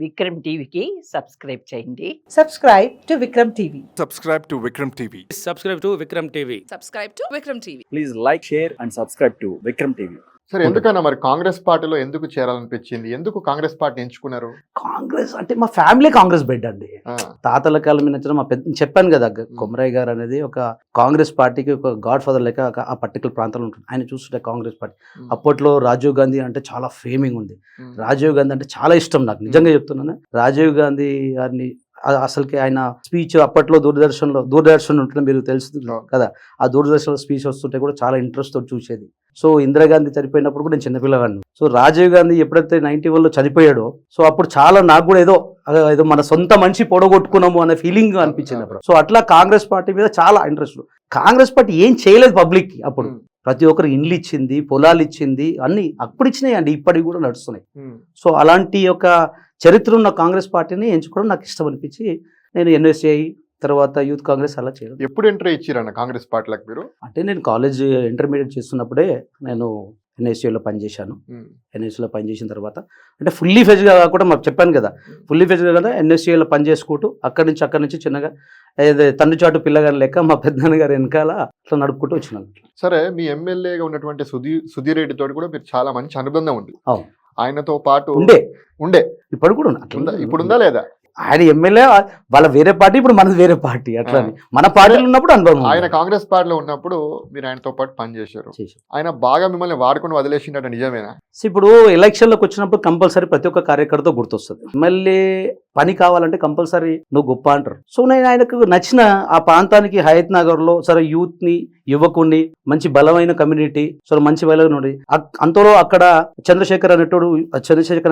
విక్రమ్ టీవీకి సబ్స్క్రైబ్ చేయండి. Subscribe to Vikram TV. Subscribe to Vikram TV. Subscribe to Vikram TV. Subscribe to Vikram TV. Please like, share and subscribe to Vikram TV. సరే, ఎందుకన్నా మరి కాంగ్రెస్ పార్టీలో ఎందుకు చేరాలనిపించింది? ఎందుకు Congress party ఎంచుకున్నారు? కాంగ్రెస్ అంటే మా ఫ్యామిలీ కాంగ్రెస్ బెడ్ అండి. ఆ, తాతల కాలం నుంచి మా పెద్ద చెప్పాను కదా, కొమరయ్య గారు అనేది ఒక కాంగ్రెస్ పార్టీకి ఒక గాడ్ ఫాదర్ లెక్క ఆ పర్టికులర్ ప్రాంతంలో ఉంటుంది. ఆయన చూస్తుంటే కాంగ్రెస్ పార్టీ అప్పట్లో రాజీవ్ గాంధీ అంటే చాలా ఫేమింగ్ ఉంది. రాజీవ్ గాంధీ అంటే చాలా ఇష్టం నాకు, నిజంగా చెప్తున్నాను. రాజీవ్ గాంధీ గారిని అసలుకి ఆయన స్పీచ్ అప్పట్లో దూరదర్శన్ ఉంటుంది, మీరు తెలుసు కదా, ఆ దూరదర్శన్లో స్పీచ్ వస్తుంటే కూడా చాలా ఇంట్రెస్ట్ తోటి చూసేది. సో ఇందిరాగాంధీ చనిపోయినప్పుడు కూడా నేను చిన్నపిల్లగాడిని. సో రాజీవ్ గాంధీ ఎప్పుడైతే 91లో చనిపోయాడో, సో అప్పుడు చాలా నాకు కూడా ఏదో మన సొంత మనిషి పొడగొట్టుకున్నాము అనే ఫీలింగ్ అనిపించింది అప్పుడు. సో అట్లా కాంగ్రెస్ పార్టీ మీద చాలా ఇంట్రెస్ట్. కాంగ్రెస్ పార్టీ ఏం చేయలేదు పబ్లిక్కి అప్పుడు. ప్రతి ఒక్కరు ఇండ్లు ఇచ్చింది, పొలాలు ఇచ్చింది, అన్ని అప్పుడు ఇచ్చినాయి అండి, ఇప్పటికి కూడా నడుస్తున్నాయి. సో అలాంటి ఒక చరిత్ర ఉన్న కాంగ్రెస్ పార్టీని ఎంచుకోవడం నాకు ఇష్టం అనిపించి నేను ఎన్ఎస్ఐ తర్వాత యూత్ కాంగ్రెస్ అలా చేయడం. ఎప్పుడు ఎంట్రీ ఇచ్చిరన్న కాంగ్రెస్ పార్టీలకు మీరు? అంటే నేను కాలేజ్ ఇంటర్మీడియట్ చేస్తున్నప్పుడే నేను ఎన్ఎస్యూలో పనిచేశాను. ఎన్ఎస్యూలో పనిచేసిన తర్వాత అంటే ఫుల్లీ ఫెజ్గా కాకుండా మాకు చెప్పాను కదా, ఫుల్లీ ఫెజ్గా కదా ఎన్ఎస్యూలో పని చేసుకుంటూ అక్కడి నుంచి చిన్నగా తండ్రి చాటు పిల్లగాని లెక్క మా పెద్దనాన్న గారు వెనకాల అట్లా నడుపుకుంటూ వచ్చినాను. సరే, మీ ఎమ్మెల్యేగా ఉన్నటువంటి సుధీర్ రెడ్డి తోటి కూడా మీరు చాలా మంచి అనుబంధం ఉంది. అవును, ఆయనతో పాటు ఉండే ఇప్పుడు కూడా ఇప్పుడు ఉందా లేదా? ఆయన ఎమ్మెల్యే, వాళ్ళ వేరే పార్టీ, ఇప్పుడు మనది వేరే పార్టీ. అట్లా మన పార్టీలో ఉన్నప్పుడు అనుభవం. ఆయన కాంగ్రెస్ పార్టీలో ఉన్నప్పుడు మీరు ఆయనతో పాటు పనిచేశారు. ఆయన బాగా మిమ్మల్ని వాడుకొని వదిలేసిండట, నిజమేనా? ఇప్పుడు ఎలక్షన్లకు వచ్చినప్పుడు కంపల్సరీ ప్రతి ఒక్క కార్యకర్త గుర్తొస్తుంది. ఎమ్మెల్యే పని కావాలంటే కంపల్సరీ నువ్వు గొప్ప అంటారు. సో నేను ఆయనకు నచ్చిన ఆ ప్రాంతానికి హయత్ నగర్ లో సరే యువకుడిని మంచి బలమైన కమ్యూనిటీ, సో మంచి బలమైన అంతలో అక్కడ చంద్రశేఖర్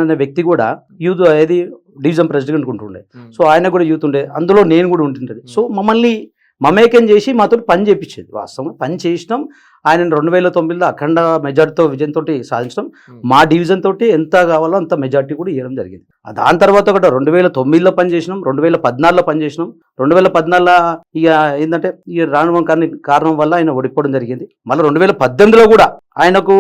అనే వ్యక్తి కూడా యూత్ ఏది డివిజన్ ప్రెసిడెంట్ ఉంటుండే. సో ఆయన కూడా యూత్ ఉండే, అందులో నేను కూడా ఉంటుండేది. సో మమ్మల్ని మమేకం చేసి మాతో పని చేయించేది. వాస్తవంగా పని చేసినాం. ఆయన 2009లో అఖండ మెజార్టీతో విజయంతో సాధించడం, మా డివిజన్ తోటి ఎంత కావాలో అంత మెజార్టీ కూడా ఇవ్వడం జరిగింది. దాని తర్వాత కూడా 2009లో పనిచేసినాం, 2014లో పనిచేసినాం. 2014 ఇక ఏంటంటే ఈ రానువ కారణం వల్ల ఆయన ఓడిపోవడం జరిగింది. మళ్ళీ 2018లో కూడా ఆయనకు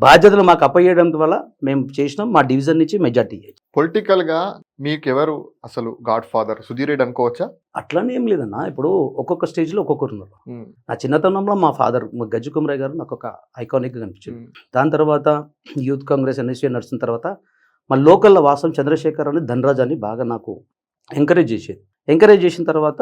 బాధ్యతలు మాకు అప్పయ్యడం వల్ల మేము చేసినాం, మా డివిజన్ నుంచి మెజార్టీ. పొలిటికల్ గా మీకెవరు అసలు గాడ్ ఫాదర్? సుధీర్ రెడ్డి అనుకోవచ్చా? అట్లానే ఏం లేదన్నా, ఇప్పుడు ఒక్కొక్క స్టేజ్ లో ఒక్కొక్కరు ఉన్నారు. నా చిన్నతనంలో మా ఫాదర్ గజ్జు కుమరయ్య గారు నాకు ఒక ఐకానిక్ గా కనిపించింది. దాని తర్వాత యూత్ కాంగ్రెస్ ఎన్ఎస్సీ నడిచిన తర్వాత మా లోకల్లో వాసం చంద్రశేఖర్ అని ధనరాజ్ అని బాగా నాకు ఎంకరేజ్ చేసిన తర్వాత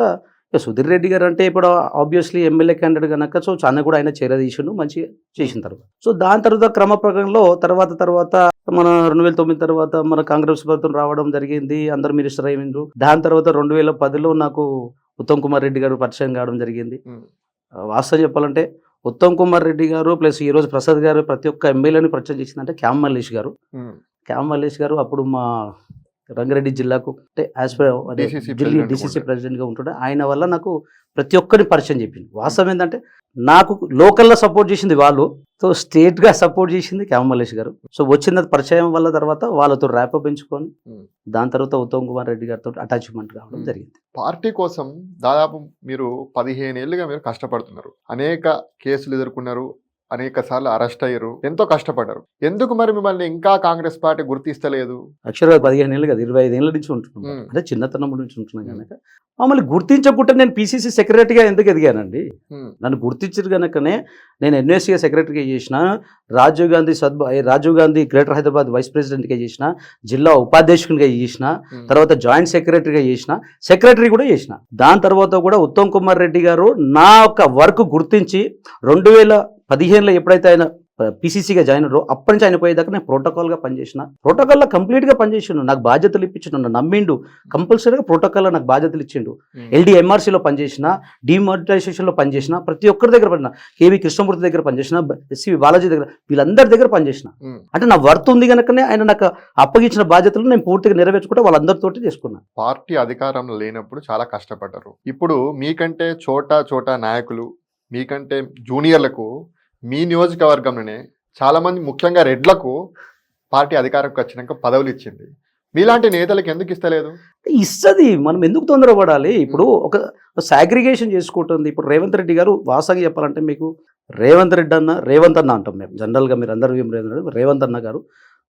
సుధీర్ రెడ్డి గారు అంటే ఇప్పుడు ఆబ్వియస్లీ ఎమ్మెల్యే క్యాండిడేట్ కనుక, సో చాలా కూడా ఆయన చేరదీసిండు మంచిగా చేసిన తర్వాత. సో దాని తర్వాత క్రమ ప్రకారంలో తర్వాత మన 2009 తర్వాత మన కాంగ్రెస్ ప్రభుత్వం రావడం జరిగింది, అందరు మినిస్టర్ అయ్యిండ్రు. దాని తర్వాత 2010లో నాకు ఉత్తమ్ కుమార్ రెడ్డి గారు పరిచయం కావడం జరిగింది. వాస్తవం చెప్పాలంటే ఉత్తమ్ కుమార్ రెడ్డి గారు ప్లస్ ఈ రోజు ప్రసాద్ గారు ప్రతి ఒక్క ఎమ్మెల్యేని పరిచయం చేసిందంటే క్యామ్ మల్లేష్ గారు అప్పుడు మా రంగారెడ్డి జిల్లాకు అంటే డిసిసి ప్రెసిడెంట్ గా ఉంటుండే. ఆయన వల్ల నాకు ప్రతి ఒక్కరిని పరిచయం చెప్పింది. వాస్తవం ఏంటంటే నాకు లోకల్లో సపోర్ట్ చేసింది వాళ్ళు, సో స్టేట్ గా సపోర్ట్ చేసింది క్యామ్ మల్లేష్ గారు. సో వచ్చిన పరిచయం వల్ల తర్వాత వాళ్ళతో ర్యాప్ పెంచుకొని దాని తర్వాత ఉత్తమ్ కుమార్ రెడ్డి గారితో అటాచ్మెంట్ కావడం జరిగింది. పార్టీ కోసం దాదాపు మీరు 15 ఏళ్ళుగా మీరు కష్టపడుతున్నారు, అనేక కేసులు ఎదుర్కొన్నారు, అనేక సార్లు అరెస్ట్ అయ్యారు, ఎంతో కష్టపడ్డారు. ఎందుకు మరి మిమ్మల్ని ఇంకా కాంగ్రెస్ పార్టీ గుర్తిస్తలేదు? యాక్చువల్గా 15 ఏళ్ళు కదా, 25 ఏళ్ళ నుంచి ఉంటున్నాను, అంటే చిన్నతనం నుంచి ఉంటున్నాను కనుక మమ్మల్ని గుర్తించకుంటే నేను పిసిసి సెక్రటరీగా ఎందుకు ఎదిగానండి. నన్ను గుర్తించారు కనుకనే నేను ఎన్ఎస్సీ సెక్రటరీగా చేసిన, రాజీవ్ గాంధీ గ్రేటర్ హైదరాబాద్ వైస్ ప్రెసిడెంట్గా చేసిన, జిల్లా ఉపాధ్యక్షునిగా చేసిన, తర్వాత జాయింట్ సెక్రటరీగా చేసిన, సెక్రటరీ కూడా చేసిన. దాని తర్వాత కూడా ఉత్తమ్ కుమార్ రెడ్డి గారు నా యొక్క వర్క్ గుర్తించి 2015లో ఎప్పుడైతే ఆయన పిసిసిగా జాయిన్ అయ్యారో అప్పటి నుంచి ఆయన పోయేదాకా నేను ప్రోటోకాల్గా పనిచేసిన, ప్రోటోకాల్లో కంప్లీట్గా పనిచేసిండు, నాకు బాధ్యతలు ఇప్పించిండు, నన్ను నమ్మిండు, కంపల్సరీగా ప్రోటోకాల్లో నాకు బాధ్యతలు ఇచ్చిండు. LDMRCలో పనిచేసిన, డిమానిటైజేషన్లో పనిచేసిన, ప్రతి ఒక్కరి దగ్గర పడిన, కేవీ కృష్ణమూర్తి దగ్గర పనిచేసిన, ఎస్వి బాలాజీ దగ్గర, వీళ్ళందరి దగ్గర పనిచేసిన. అంటే నా వర్త్ ఉంది కనుకనే ఆయన నాకు అప్పగించిన బాధ్యతలు నేను పూర్తిగా నెరవేర్చుకుంటే వాళ్ళందరితోటి చేసుకున్నాను. పార్టీ అధికారంలో లేనప్పుడు చాలా కష్టపడ్డారు. ఇప్పుడు మీకంటే చోటా నాయకులు, మీకంటే జూనియర్లకు మీ నియోజకవర్గంలోనే చాలా మంది ముఖ్యంగా రెడ్లకు పార్టీ అధికారంకి వచ్చినాక పదవులు ఇచ్చింది. మీలాంటి నేతలకు ఎందుకు ఇస్తలేదు? ఇస్తుంది, మనం ఎందుకు తొందరపడాలి? ఇప్పుడు ఒక సాగ్రిగేషన్ చేసుకుంటుంది. ఇప్పుడు రేవంత్ రెడ్డి గారు వాస్తవంగా చెప్పాలంటే మీకు రేవంత్ అన్న అంటాం మేము జనరల్గా, మీరు అందరూ రేవంత్ అన్న గారు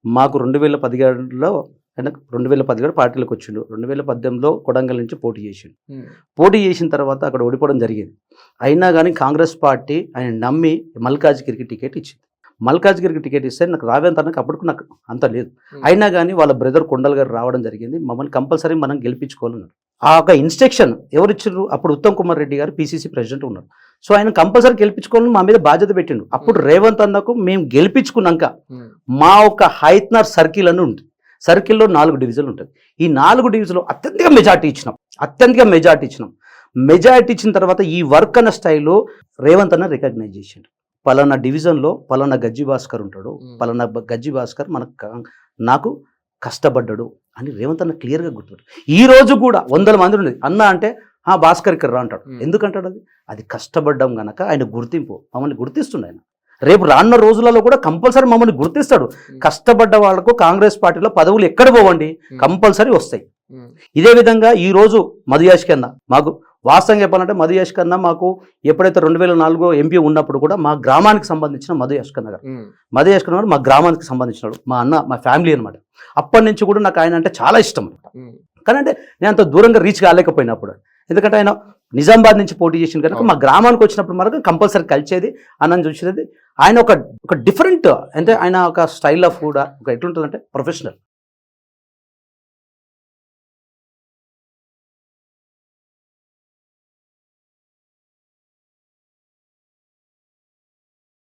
మాకు 2017లో ఆయన 2010 కూడా పార్టీలోకి వచ్చిండు. 2018లో కొడంగల్ నుంచి పోటీ చేసిండు. ఉమ్, పోటీ చేసిన తర్వాత అక్కడ ఓడిపోవడం జరిగింది. అయినా కానీ కాంగ్రెస్ పార్టీ ఆయన నమ్మి మల్కాజ్గిరికి టికెట్ ఇచ్చింది. మల్కాజ్గిరికి టికెట్ ఇస్తే నాకు రావేంత అన్నకు అప్పటికి నాకు అంత లేదు. అయినా కానీ వాళ్ళ బ్రదర్ కొండల్ గారు రావడం జరిగింది. మమ్మల్ని కంపల్సరీ మనం గెలిపించుకోవాలన్నారు. ఆ ఒక ఇన్స్ట్రక్షన్ ఎవరు ఇచ్చారు? అప్పుడు ఉత్తమ్ కుమార్ రెడ్డి గారు పీసీసీ ప్రెసిడెంట్ ఉన్నారు. సో ఆయన కంపల్సరీ గెలిపించుకోవాలని మా మీద బాధ్యత పెట్టిండు. అప్పుడు రేవంత్ అన్నకు మేము గెలిపించుకున్నాక ఉమ్, మా ఒక హైత్నర్ సర్కిల్ అని ఉంటుంది. సర్కిల్లో 4 డివిజన్లు ఉంటుంది. ఈ 4 డివిజన్లో అత్యధిక మెజార్టీ ఇచ్చినాం. మెజార్టీ ఇచ్చిన తర్వాత ఈ వర్క్ అన్న స్టైల్లో రేవంత్ అన్న రికగ్నైజ్ చేసిండు. పలానా డివిజన్లో పలానా గజ్జి భాస్కర్ ఉంటాడు, పలానా గజ్జి భాస్కర్ నాకు కష్టపడ్డాడు అని రేవంత్ అన్న క్లియర్గా గుర్తుపెట్టు. ఈ రోజు కూడా 100 మంది ఉండేది అన్న అంటే భాస్కర్ ఇక్కడ రా అంటాడు. ఎందుకంటాడు? అది కష్టపడ్డాం గనక ఆయన గుర్తింపు, మమ్మల్ని గుర్తిస్తుండే ఆయన. రేపు రానున్న రోజులలో కూడా కంపల్సరీ మమ్మల్ని గుర్తిస్తాడు. కష్టపడ్డ వాళ్లకు కాంగ్రెస్ పార్టీలో పదవులు ఎక్కడ పోవండి, కంపల్సరీ వస్తాయి. ఉమ్, ఇదే విధంగా ఈ రోజు మధుయాష్ కన్నా మాకు వాస్తవంగా చెప్పాలంటే మధుయాష్ కన్నా మాకు ఎప్పుడైతే 2004 ఎంపీ ఉన్నప్పుడు కూడా మా గ్రామానికి సంబంధించిన మధుయాష్ కన్నా గారు, ఉమ్, మధుయాష్ కన్నా గారు మా గ్రామానికి సంబంధించినాడు, మా అన్న, మా ఫ్యామిలీ అనమాట. అప్పటి నుంచి కూడా నాకు ఆయన అంటే చాలా ఇష్టం అనమాట. ఉమ్, కానీ అంటే నేను అంత దూరంగా రీచ్ కాలేకపోయినప్పుడు, ఎందుకంటే ఆయన నిజామాబాద్ నుంచి పోటీ చేసిన కనుక మా గ్రామానికి వచ్చినప్పుడు మనకు కంపల్సరీ కలిసేది, అన్నం చూసేది. ఆయన ఒక డిఫరెంట్ అంటే ఆయన ఒక స్టైల్ ఆఫ్ కూడా ఒక ఎట్లుంటుందంటే ప్రొఫెషనల్.